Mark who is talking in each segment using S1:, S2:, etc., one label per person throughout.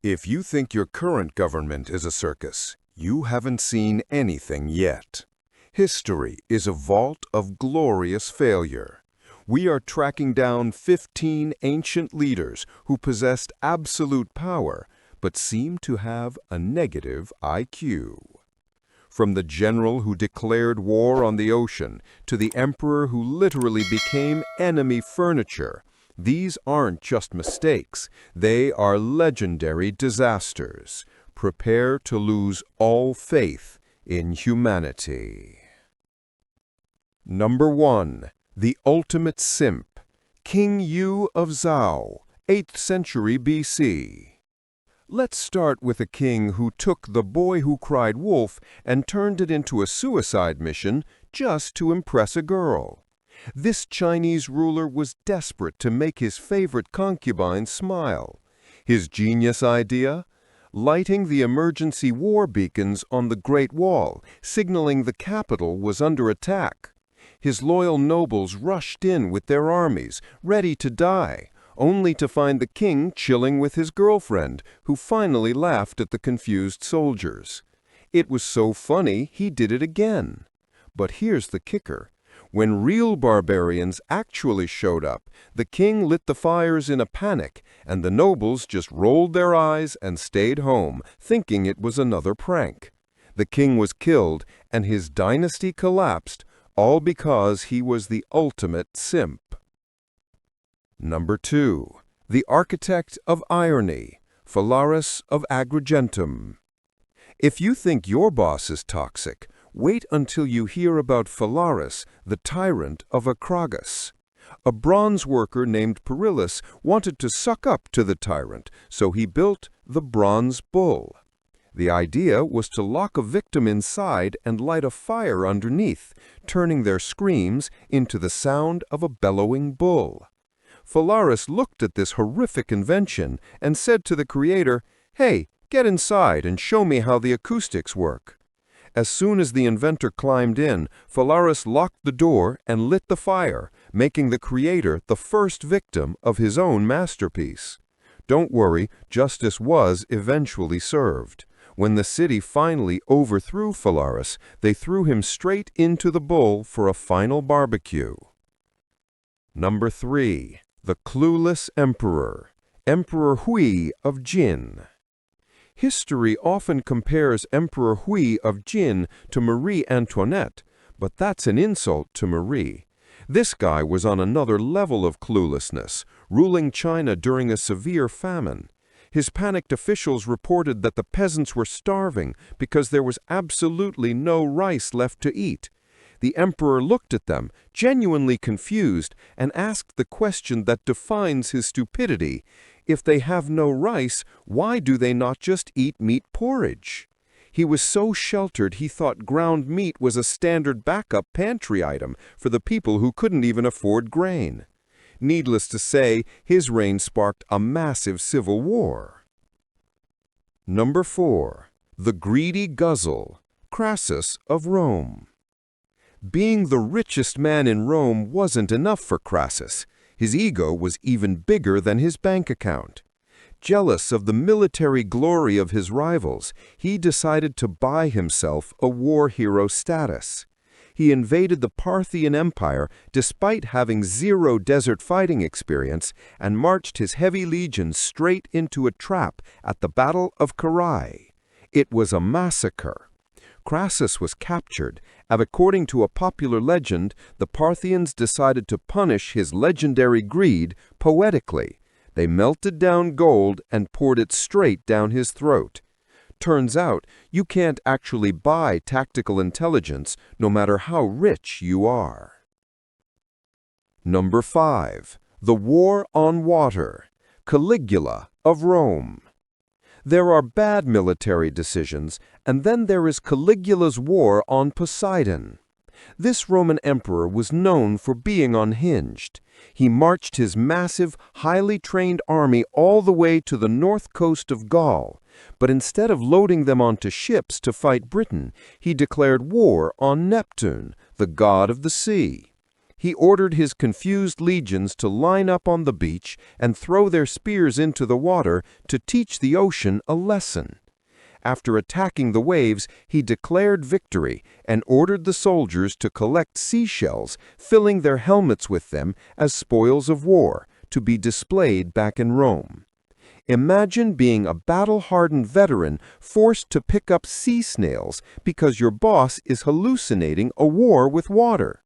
S1: If you think your current government is a circus, you haven't seen anything yet. History is a vault of glorious failure. We are tracking down 15 ancient leaders who possessed absolute power but seemed to have a negative IQ. From the general who declared war on the ocean to the emperor who literally became enemy furniture, these aren't just mistakes, they are legendary disasters. Prepare to lose all faith in humanity. Number 1. The ultimate simp, King Yu of Zhao, 8th century BC. Let's start with a king who took The Boy Who Cried Wolf and turned it into a suicide mission just to impress a girl. This Chinese ruler was desperate to make his favorite concubine smile. His genius idea? Lighting the emergency war beacons on the Great Wall, signaling the capital was under attack. His loyal nobles rushed in with their armies, ready to die, only to find the king chilling with his girlfriend, who finally laughed at the confused soldiers. It was so funny, he did it again. But here's the kicker. When real barbarians actually showed up, the king lit the fires in a panic, and the nobles just rolled their eyes and stayed home, thinking it was another prank. The king was killed, and his dynasty collapsed, all because he was the ultimate simp. Number 2. The architect of irony, Phalaris of Agrigentum. If you think your boss is toxic, wait until you hear about Phalaris, the tyrant of Acragas. A bronze worker named Perillus wanted to suck up to the tyrant, so he built the bronze bull. The idea was to lock a victim inside and light a fire underneath, turning their screams into the sound of a bellowing bull. Phalaris looked at this horrific invention and said to the creator, "Hey, get inside and show me how the acoustics work." As soon as the inventor climbed in, Phalaris locked the door and lit the fire, making the creator the first victim of his own masterpiece. Don't worry, justice was eventually served. When the city finally overthrew Phalaris, they threw him straight into the bull for a final barbecue. Number 3. The clueless emperor, Emperor Hui of Jin. History often compares Emperor Hui of Jin to Marie Antoinette, but that's an insult to Marie. This guy was on another level of cluelessness, ruling China during a severe famine. His panicked officials reported that the peasants were starving because there was absolutely no rice left to eat. The emperor looked at them, genuinely confused, and asked the question that defines his stupidity. If they have no rice, why do they not just eat meat porridge? He was so sheltered he thought ground meat was a standard backup pantry item for the people who couldn't even afford grain. Needless to say, his reign sparked a massive civil war. Number 4. The greedy guzzle, Crassus of Rome. Being the richest man in Rome wasn't enough for Crassus. His ego was even bigger than his bank account. Jealous of the military glory of his rivals, he decided to buy himself a war hero status. He invaded the Parthian Empire despite having zero desert fighting experience and marched his heavy legions straight into a trap at the Battle of Carrhae. It was a massacre. Crassus was captured, and according to a popular legend, the Parthians decided to punish his legendary greed poetically. They melted down gold and poured it straight down his throat. Turns out, you can't actually buy tactical intelligence no matter how rich you are. Number 5. The War on Water, Caligula of Rome. There are bad military decisions, and then there is Caligula's war on Poseidon. This Roman emperor was known for being unhinged. He marched his massive, highly trained army all the way to the north coast of Gaul, but instead of loading them onto ships to fight Britain, he declared war on Neptune, the god of the sea. He ordered his confused legions to line up on the beach and throw their spears into the water to teach the ocean a lesson. After attacking the waves, he declared victory and ordered the soldiers to collect seashells, filling their helmets with them as spoils of war, to be displayed back in Rome. Imagine being a battle-hardened veteran forced to pick up sea snails because your boss is hallucinating a war with water.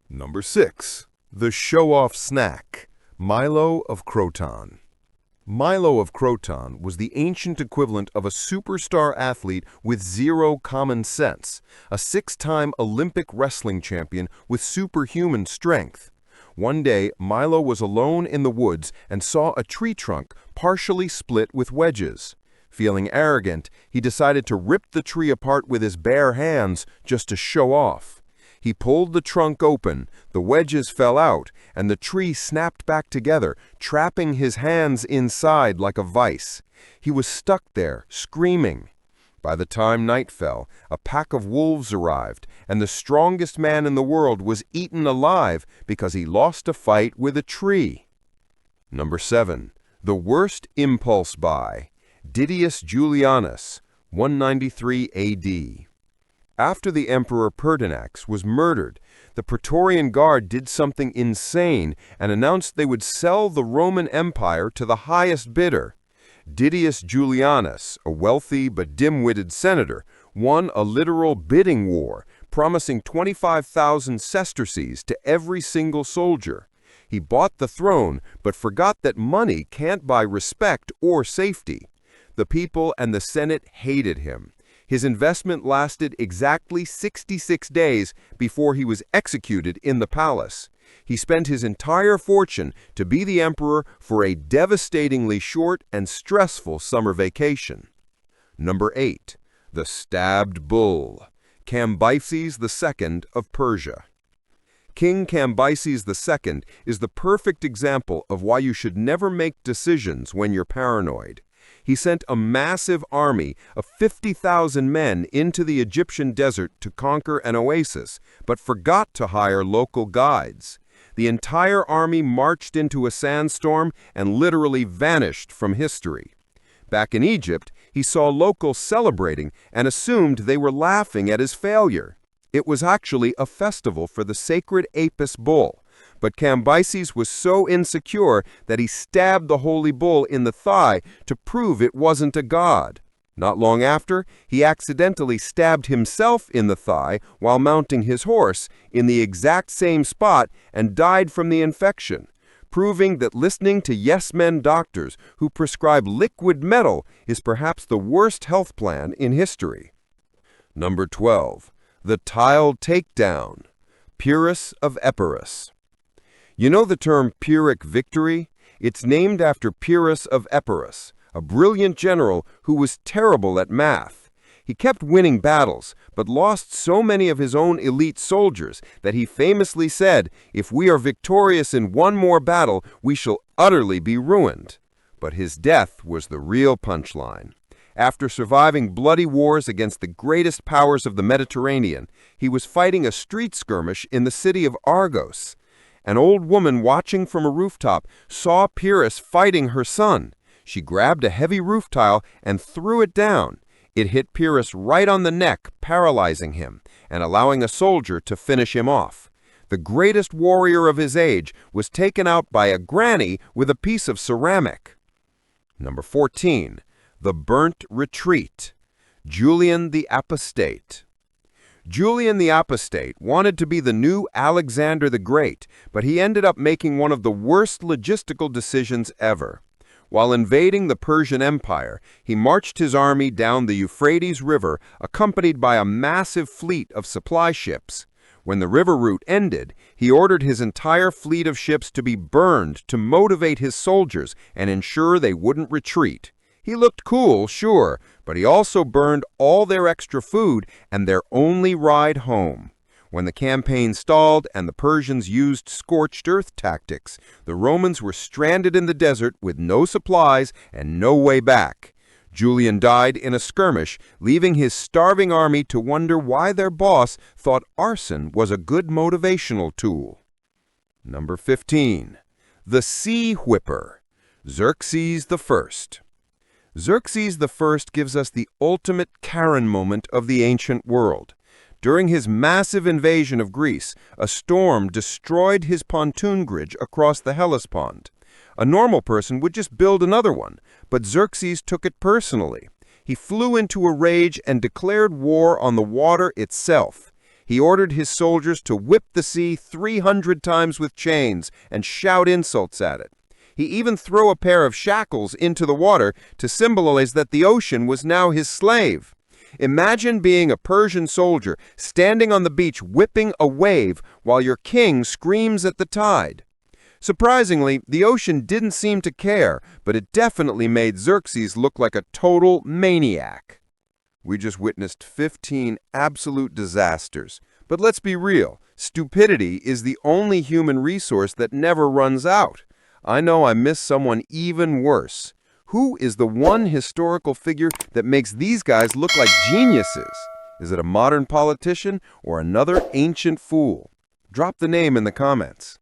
S2: Number 6. The show-off snack, Milo of Croton. Milo of Croton was the ancient equivalent of a superstar athlete with zero common sense, a 6-time Olympic wrestling champion with superhuman strength. One day, Milo was alone in the woods and saw a tree trunk partially split with wedges. Feeling arrogant, he decided to rip the tree apart with his bare hands just to show off. He pulled the trunk open, the wedges fell out, and the tree snapped back together, trapping his hands inside like a vice. He was stuck there, screaming. By the time night fell, a pack of wolves arrived, and the strongest man in the world was eaten alive because he lost a fight with a tree. Number 7. The worst impulse buy, Didius Julianus, 193 AD. After the Emperor Pertinax was murdered, the Praetorian Guard did something insane and announced they would sell the Roman Empire to the highest bidder. Didius Julianus, a wealthy but dim-witted senator, won a literal bidding war, promising 25,000 sesterces to every single soldier. He bought the throne, but forgot that money can't buy respect or safety. The people and the Senate hated him. His investment lasted exactly 66 days before he was executed in the palace. He spent his entire fortune to be the emperor for a devastatingly short and stressful summer vacation. Number 8. The stabbed bull, Cambyses II of Persia. King Cambyses II is the perfect example of why you should never make decisions when you're paranoid. He sent a massive army of 50,000 men into the Egyptian desert to conquer an oasis, but forgot to hire local guides. The entire army marched into a sandstorm and literally vanished from history. Back in Egypt, he saw locals celebrating and assumed they were laughing at his failure. It was actually a festival for the sacred Apis bull. But Cambyses was so insecure that he stabbed the holy bull in the thigh to prove it wasn't a god. Not long after, he accidentally stabbed himself in the thigh while mounting his horse in the exact same spot and died from the infection, proving that listening to yes-men doctors who prescribe liquid metal is perhaps the worst health plan in history. Number 12. The tiled takedown, Pyrrhus of Epirus. You know the term Pyrrhic victory? It's named after Pyrrhus of Epirus, a brilliant general who was terrible at math. He kept winning battles, but lost so many of his own elite soldiers that he famously said, "If we are victorious in one more battle, we shall utterly be ruined." But his death was the real punchline. After surviving bloody wars against the greatest powers of the Mediterranean, he was fighting a street skirmish in the city of Argos. An old woman watching from a rooftop saw Pyrrhus fighting her son. She grabbed a heavy roof tile and threw it down. It hit Pyrrhus right on the neck, paralyzing him, and allowing a soldier to finish him off. The greatest warrior of his age was taken out by a granny with a piece of ceramic. Number 14. The burnt retreat, Julian the Apostate. Julian the Apostate wanted to be the new Alexander the Great, but he ended up making one of the worst logistical decisions ever. While invading the Persian Empire, he marched his army down the Euphrates River, accompanied by a massive fleet of supply ships. When the river route ended, he ordered his entire fleet of ships to be burned to motivate his soldiers and ensure they wouldn't retreat. He looked cool, sure, but he also burned all their extra food and their only ride home. When the campaign stalled and the Persians used scorched earth tactics, the Romans were stranded in the desert with no supplies and no way back. Julian died in a skirmish, leaving his starving army to wonder why their boss thought arson was a good motivational tool.
S1: Number 15. The Sea Whipper, Xerxes I. Xerxes I gives us the ultimate Karen moment of the ancient world. During his massive invasion of Greece, a storm destroyed his pontoon bridge across the Hellespont. A normal person would just build another one, but Xerxes took it personally. He flew into a rage and declared war on the water itself. He ordered his soldiers to whip the sea 300 times with chains and shout insults at it. He even threw a pair of shackles into the water to symbolize that the ocean was now his slave. Imagine being a Persian soldier standing on the beach whipping a wave while your king screams at the tide. Surprisingly, the ocean didn't seem to care, but it definitely made Xerxes look like a total maniac. We just witnessed 15 absolute disasters. But let's be real, stupidity is the only human resource that never runs out. I know I missed someone even worse. Who is the one historical figure that makes these guys look like geniuses? Is it a modern politician or another ancient fool? Drop the name in the comments.